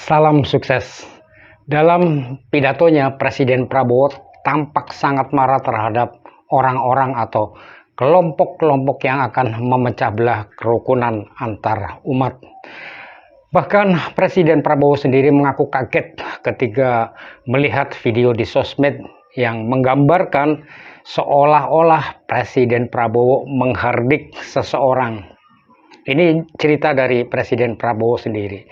Salam sukses. Dalam pidatonya, Presiden Prabowo tampak sangat marah terhadap orang-orang atau kelompok-kelompok yang akan memecah belah kerukunan antar umat. Bahkan Presiden Prabowo sendiri mengaku kaget ketika melihat video di sosmed yang menggambarkan seolah-olah Presiden Prabowo menghardik seseorang. Ini cerita dari Presiden Prabowo sendiri.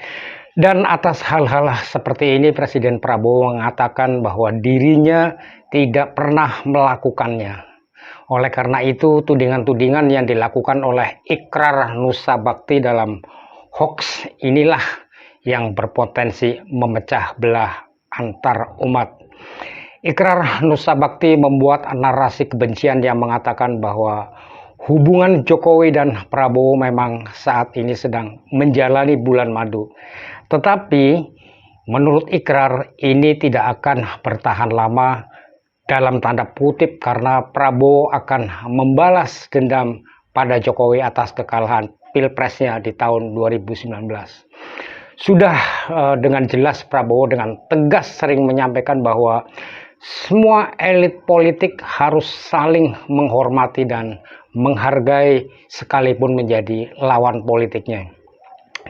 Dan atas hal-hal seperti ini Presiden Prabowo mengatakan bahwa dirinya tidak pernah melakukannya. Oleh karena itu tudingan-tudingan yang dilakukan oleh Ikrar Nusa Bakti dalam hoax inilah yang berpotensi memecah belah antar umat. Ikrar Nusa Bakti membuat narasi kebencian yang mengatakan bahwa hubungan Jokowi dan Prabowo memang saat ini sedang menjalani bulan madu. Tetapi menurut Ikrar ini tidak akan bertahan lama dalam tanda kutip karena Prabowo akan membalas dendam pada Jokowi atas kekalahan Pilpresnya di tahun 2019. Sudah dengan jelas Prabowo dengan tegas sering menyampaikan bahwa semua elit politik harus saling menghormati dan menghargai sekalipun menjadi lawan politiknya.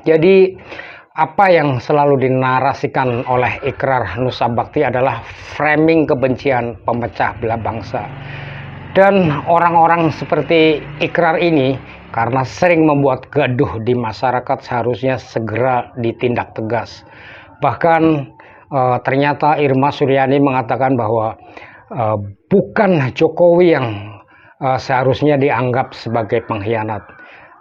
Jadi apa yang selalu dinarasikan oleh Ikrar Nusa Bakti adalah framing kebencian pemecah belah bangsa. Dan orang-orang seperti Ikrar ini karena sering membuat gaduh di masyarakat seharusnya segera ditindak tegas. Bahkan ternyata Irma Suryani mengatakan bahwa bukan Jokowi yang seharusnya dianggap sebagai pengkhianat,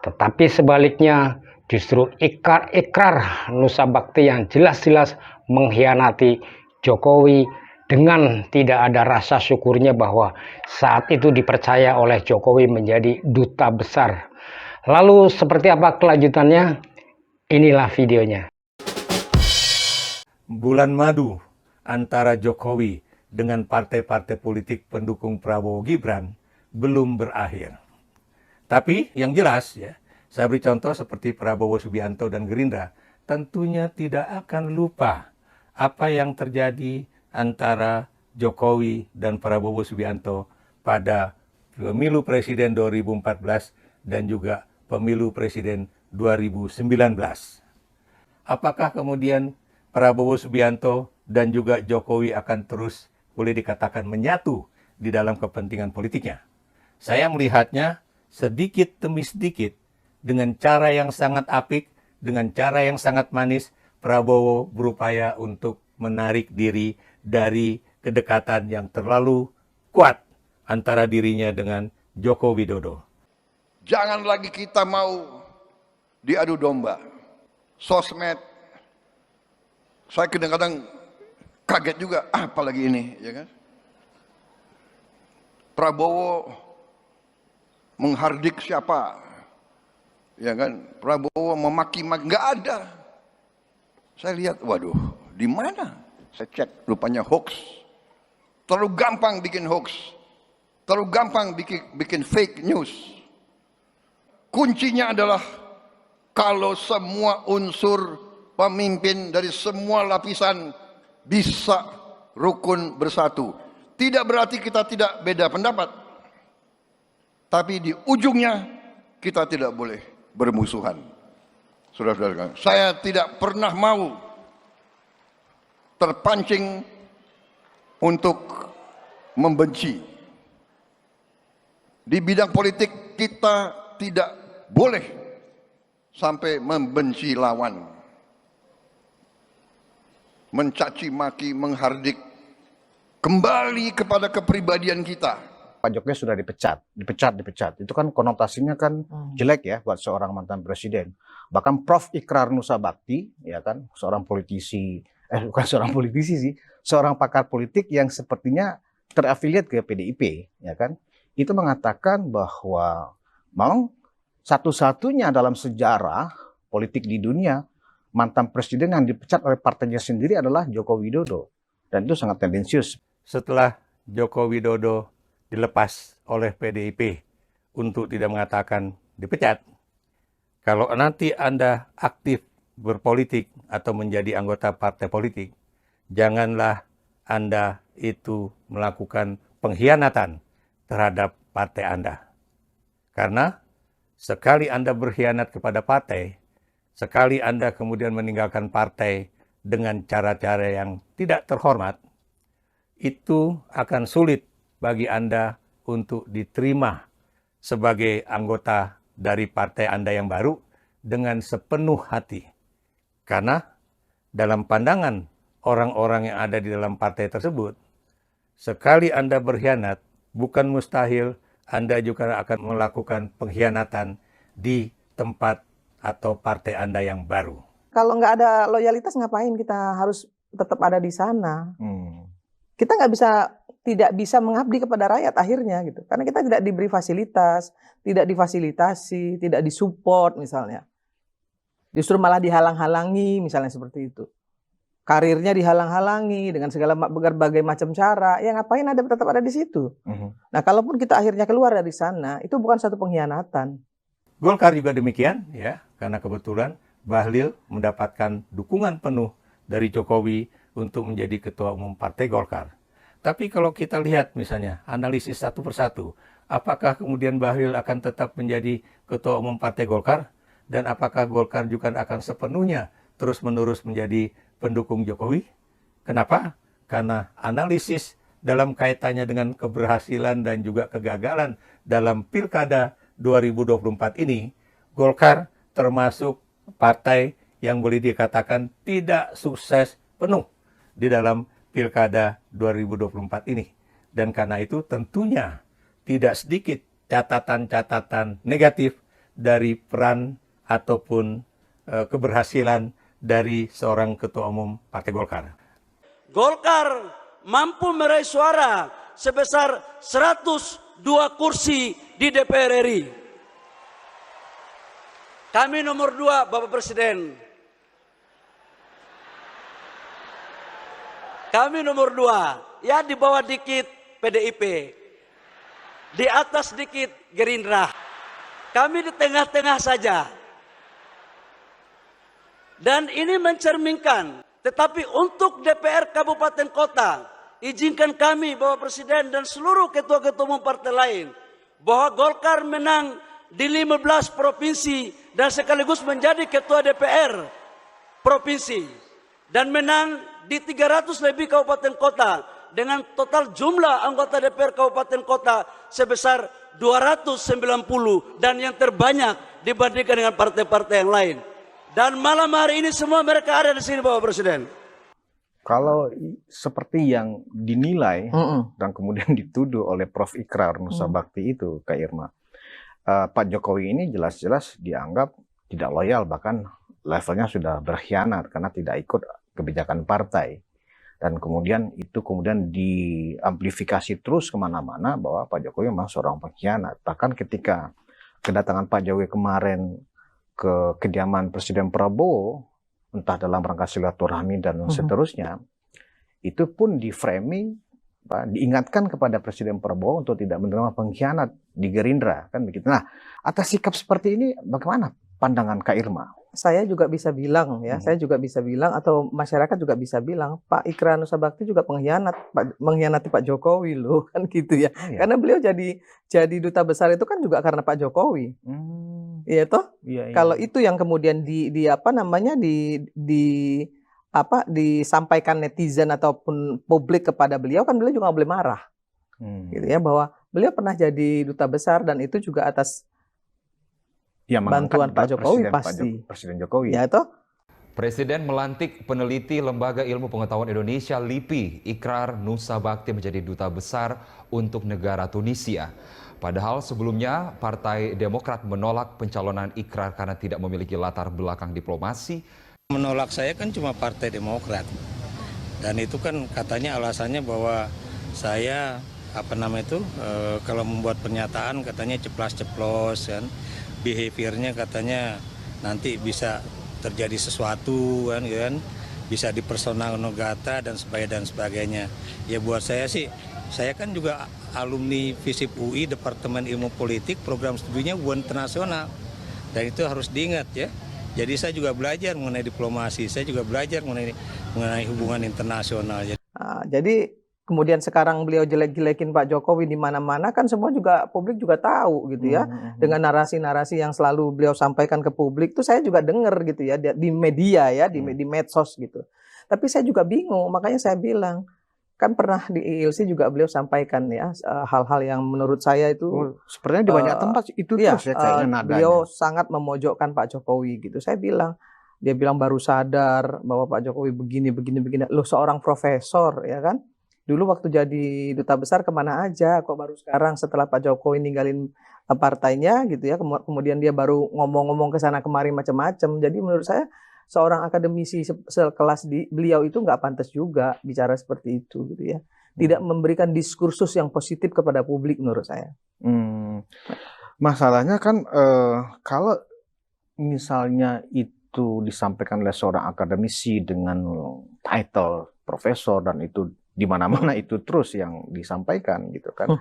tetapi sebaliknya justru Ikrar Nusa Bakti yang jelas-jelas mengkhianati Jokowi dengan tidak ada rasa syukurnya bahwa saat itu dipercaya oleh Jokowi menjadi duta besar. Lalu seperti apa kelanjutannya? Inilah videonya. Bulan madu antara Jokowi dengan partai-partai politik pendukung Prabowo Gibran belum berakhir. Tapi yang jelas ya, saya beri contoh seperti Prabowo Subianto dan Gerindra, tentunya tidak akan lupa apa yang terjadi antara Jokowi dan Prabowo Subianto pada pemilu presiden 2014 dan juga pemilu presiden 2019. Apakah kemudian Prabowo Subianto dan juga Jokowi akan terus boleh dikatakan menyatu di dalam kepentingan politiknya? Saya melihatnya sedikit demi sedikit dengan cara yang sangat apik, dengan cara yang sangat manis, Prabowo berupaya untuk menarik diri dari kedekatan yang terlalu kuat antara dirinya dengan Joko Widodo. Jangan lagi kita mau diadu domba. Sosmed, saya kadang-kadang kaget juga, apalagi ini, ya kan? Prabowo menghardik siapa? Ya kan? Prabowo memaki-maki, nggak ada. Saya lihat, waduh, di mana? Saya cek, rupanya hoax. Terlalu gampang bikin hoax, terlalu gampang bikin fake news. Kuncinya adalah kalau semua unsur pemimpin dari semua lapisan bisa rukun bersatu. Tidak berarti kita tidak beda pendapat, tapi di ujungnya kita tidak boleh bermusuhan. Saudara-saudara, saya tidak pernah mau terpancing untuk membenci. Di bidang politik kita tidak boleh sampai membenci lawan, mencaci maki, menghardik, kembali kepada kepribadian kita. Pak Jokowi sudah dipecat. Itu kan konotasinya kan jelek ya buat seorang mantan presiden. Bahkan Prof. Ikrar Nusa Bakti, ya kan, seorang politisi, bukan seorang politisi sih, seorang pakar politik yang sepertinya terafiliat ke PDIP, ya kan, itu mengatakan bahwa memang satu-satunya dalam sejarah politik di dunia mantan presiden yang dipecat oleh partainya sendiri adalah Joko Widodo, dan itu sangat tendensius. Setelah Joko Widodo dilepas oleh PDIP untuk tidak mengatakan dipecat, kalau nanti Anda aktif berpolitik atau menjadi anggota partai politik, janganlah Anda itu melakukan pengkhianatan terhadap partai Anda. Karena sekali Anda berkhianat kepada partai, sekali Anda kemudian meninggalkan partai dengan cara-cara yang tidak terhormat, itu akan sulit bagi Anda untuk diterima sebagai anggota dari partai Anda yang baru dengan sepenuh hati. Karena dalam pandangan orang-orang yang ada di dalam partai tersebut, sekali Anda berkhianat, bukan mustahil Anda juga akan melakukan pengkhianatan di tempat atau partai Anda yang baru. Kalau nggak ada loyalitas, ngapain kita harus tetap ada di sana? Kita tidak bisa mengabdi kepada rakyat akhirnya gitu. Karena kita tidak diberi fasilitas, tidak difasilitasi, tidak disupport misalnya. Justru malah dihalang-halangi misalnya seperti itu. Karirnya dihalang-halangi dengan segala berbagai macam cara. Ya ngapain tetap ada di situ? Nah, kalaupun kita akhirnya keluar dari sana, itu bukan satu pengkhianatan. Golkar juga demikian, ya, karena kebetulan Bahlil mendapatkan dukungan penuh dari Jokowi untuk menjadi ketua umum Partai Golkar. Tapi kalau kita lihat misalnya analisis satu persatu, apakah kemudian Bahlil akan tetap menjadi ketua umum Partai Golkar? Dan apakah Golkar juga akan sepenuhnya terus-menerus menjadi pendukung Jokowi? Kenapa? Karena analisis dalam kaitannya dengan keberhasilan dan juga kegagalan dalam Pilkada 2024 ini, Golkar termasuk partai yang boleh dikatakan tidak sukses penuh di dalam Pilkada 2024 ini. Dan karena itu tentunya tidak sedikit catatan-catatan negatif dari peran ataupun keberhasilan dari seorang ketua umum Partai Golkar. Golkar mampu meraih suara sebesar 102 kursi di DPR RI. Kami nomor 2, Bapak Presiden. Kami nomor 2, ya di bawah dikit PDIP, di atas dikit Gerindra. Kami di tengah-tengah saja. Dan ini mencerminkan, tetapi untuk DPR Kabupaten Kota, izinkan kami Bapak Presiden dan seluruh ketua-ketua umum partai lain, bahwa Golkar menang di 15 provinsi dan sekaligus menjadi ketua DPR provinsi. Dan menang di 300 lebih kabupaten kota dengan total jumlah anggota DPR kabupaten kota sebesar 290 dan yang terbanyak dibandingkan dengan partai-partai yang lain. Dan malam hari ini semua mereka ada di sini Bapak Presiden. Kalau seperti yang dinilai dan kemudian dituduh oleh Prof. Ikrar Nusa Bakti itu, Kak Irma, Pak Jokowi ini jelas-jelas dianggap tidak loyal, bahkan levelnya sudah berkhianat karena tidak ikut kebijakan partai. Dan kemudian itu diamplifikasi terus kemana-mana bahwa Pak Jokowi memang seorang pengkhianat. Bahkan ketika kedatangan Pak Jokowi kemarin ke kediaman Presiden Prabowo, entah dalam rangka silaturahmi dan seterusnya, itu pun di-framing, diingatkan kepada Presiden Prabowo untuk tidak menerima pengkhianat di Gerindra, kan begitu. Nah, atas sikap seperti ini bagaimana pandangan Kak Irma? Saya juga bisa bilang saya juga bisa bilang atau masyarakat juga bisa bilang Pak Ikrar Nusa Bakti juga mengkhianati Pak Jokowi loh, kan gitu ya. Oh, iya. Karena beliau jadi duta besar itu kan juga karena Pak Jokowi. Iya toh? Iya. Kalau itu yang kemudian disampaikan netizen ataupun publik kepada beliau, kan beliau juga nggak boleh marah. Gitu ya, bahwa beliau pernah jadi duta besar dan itu juga atas bantuan Pak Jokowi pasti. Presiden Jokowi. Ya toh? Presiden melantik peneliti Lembaga Ilmu Pengetahuan Indonesia LIPI, Ikrar Nusa Bakti menjadi duta besar untuk negara Tunisia. Padahal sebelumnya Partai Demokrat menolak pencalonan Ikrar karena tidak memiliki latar belakang diplomasi. Menolak saya kan cuma Partai Demokrat. Dan itu kan katanya alasannya bahwa saya kalau membuat pernyataan katanya ceplas-ceplos kan. Behaviornya katanya nanti bisa terjadi sesuatu kan, bisa dipersonal nogata dan sebagainya. Ya buat saya sih, saya kan juga alumni FISIP UI Departemen Ilmu Politik, program studinya hubungan internasional, dan itu harus diingat ya. Jadi saya juga belajar mengenai diplomasi, saya juga belajar mengenai hubungan internasional. Jadi kemudian sekarang beliau jelek-jelekin Pak Jokowi di mana-mana, kan semua juga publik juga tahu gitu ya. Dengan narasi-narasi yang selalu beliau sampaikan ke publik tuh saya juga dengar gitu ya di media ya, di medsos gitu. Tapi saya juga bingung, makanya saya bilang, kan pernah di ILC juga beliau sampaikan ya hal-hal yang menurut saya itu sepertinya di banyak tempat itu iya, terus ya kayaknya nadanya. beliau sangat memojokkan Pak Jokowi gitu. Saya bilang, dia bilang baru sadar bahwa Pak Jokowi begini. Loh, seorang profesor ya kan, dulu waktu jadi duta besar kemana aja, kok baru sekarang setelah Pak Jokowi ninggalin partainya gitu ya, kemudian dia baru ngomong-ngomong ke sana kemari macam-macam. Jadi menurut saya seorang akademisi sekelas beliau itu nggak pantas juga bicara seperti itu gitu ya. Tidak memberikan diskursus yang positif kepada publik menurut saya. Masalahnya kan kalau misalnya itu disampaikan oleh seorang akademisi dengan title profesor dan itu di mana-mana itu terus yang disampaikan gitu kan.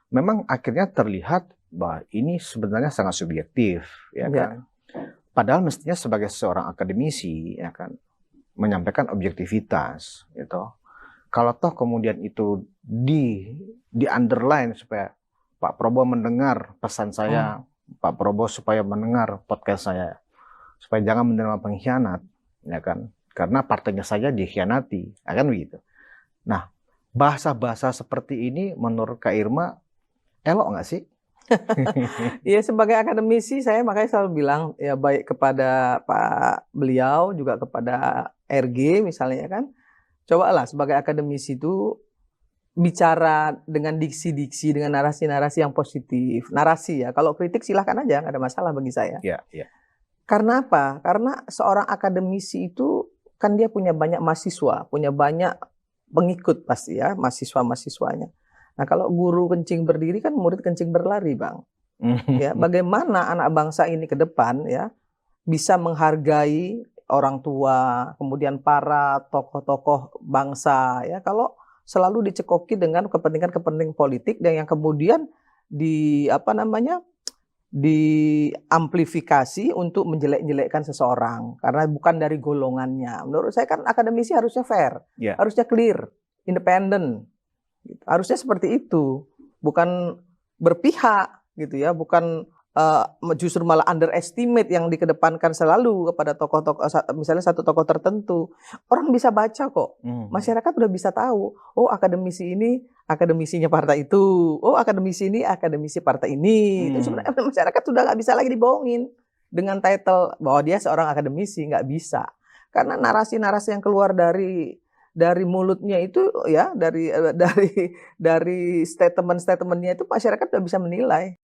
Memang akhirnya terlihat bahwa ini sebenarnya sangat subjektif ya kan. Padahal mestinya sebagai seorang akademisi ya kan menyampaikan objektivitas gitu. Kalau toh kemudian itu di underline supaya Pak Prabowo mendengar pesan saya, Pak Prabowo supaya mendengar podcast saya, supaya jangan menerima pengkhianat ya kan, karena partainya saja dikhianati, ya kan begitu. Nah, bahasa-bahasa seperti ini menurut Kak Irma elok nggak sih? Ya sebagai akademisi saya makanya selalu bilang ya baik kepada Pak beliau juga kepada RG misalnya kan, cobalah sebagai akademisi itu bicara dengan diksi-diksi, dengan narasi-narasi yang positif. Narasi ya, kalau kritik silahkan aja, nggak ada masalah bagi saya. Karena apa? Karena seorang akademisi itu kan dia punya banyak mahasiswa, punya banyak pengikut pasti ya, mahasiswa-mahasiswanya. Nah kalau guru kencing berdiri kan murid kencing berlari, Bang. Ya, bagaimana anak bangsa ini ke depan ya bisa menghargai orang tua, kemudian para tokoh-tokoh bangsa ya, kalau selalu dicekoki dengan kepentingan-kepentingan politik dan yang kemudian diamplifikasi untuk menjelek-jelekkan seseorang karena bukan dari golongannya. Menurut saya kan akademisi harusnya fair, harusnya clear, independen. Gitu. Harusnya seperti itu, bukan berpihak gitu ya, bukan justru malah underestimate yang dikedepankan selalu kepada tokoh-tokoh, misalnya satu tokoh tertentu. Orang bisa baca kok, masyarakat udah bisa tahu, oh akademisi ini akademisinya partai itu, oh akademisi ini akademisi partai ini. Itu sebenarnya masyarakat sudah nggak bisa lagi dibohongin dengan title bahwa dia seorang akademisi, nggak bisa, karena narasi-narasi yang keluar dari mulutnya itu ya, dari statement-statementnya itu masyarakat udah bisa menilai.